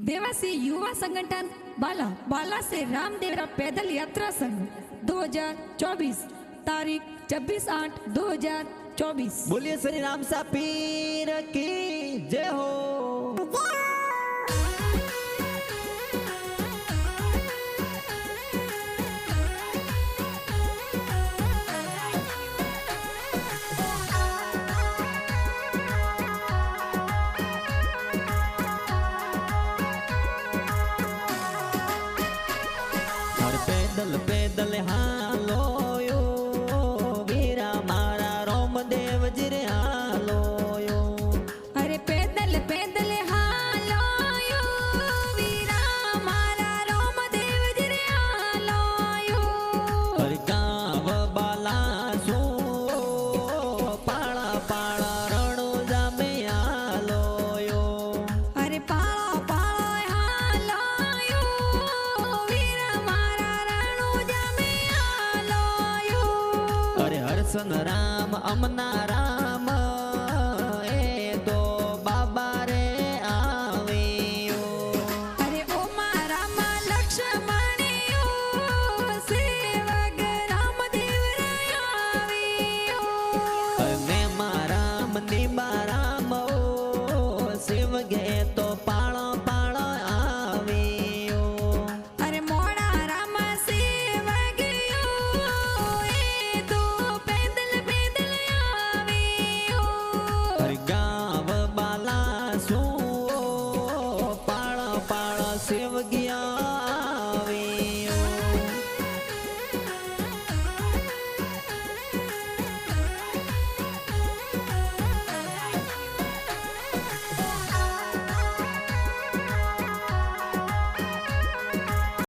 देवासी युवा संगठन बाला बाला से रामदेवरा पैदल यात्रा संघ 2024 तारीख 26/8/2024। बोलिए श्री राम सा पीर की जय हो। पैदल पैदल हालो यो वीरा मारा रोमदेव जी रे हालो यो। अरे पैदल पैदल हालो यो वीरा मारा रोमदेव जी रे हालो यो। अरे गाँव बाला सो पाड़ा पाड़ा रणुजा में हालो यो। अरे पाड़ा पाड़ा हालो यो वीरा मारा रणुजा में हालो यो। अरे हरसन राम अमना राम ए तो बाबा रे आवियो। अरे ओ मारा मा लक्ष्मण यो सेवक रामदेव रे आवियो। मैं माराम निबाराम ओ शिव गे तो पाळो पाळो आवियो। अरे मोड़ा राम सेवक यो ए तो पैदल पैदल आवियो। हर गाँव बाला सो पाळो पाळो शिव गे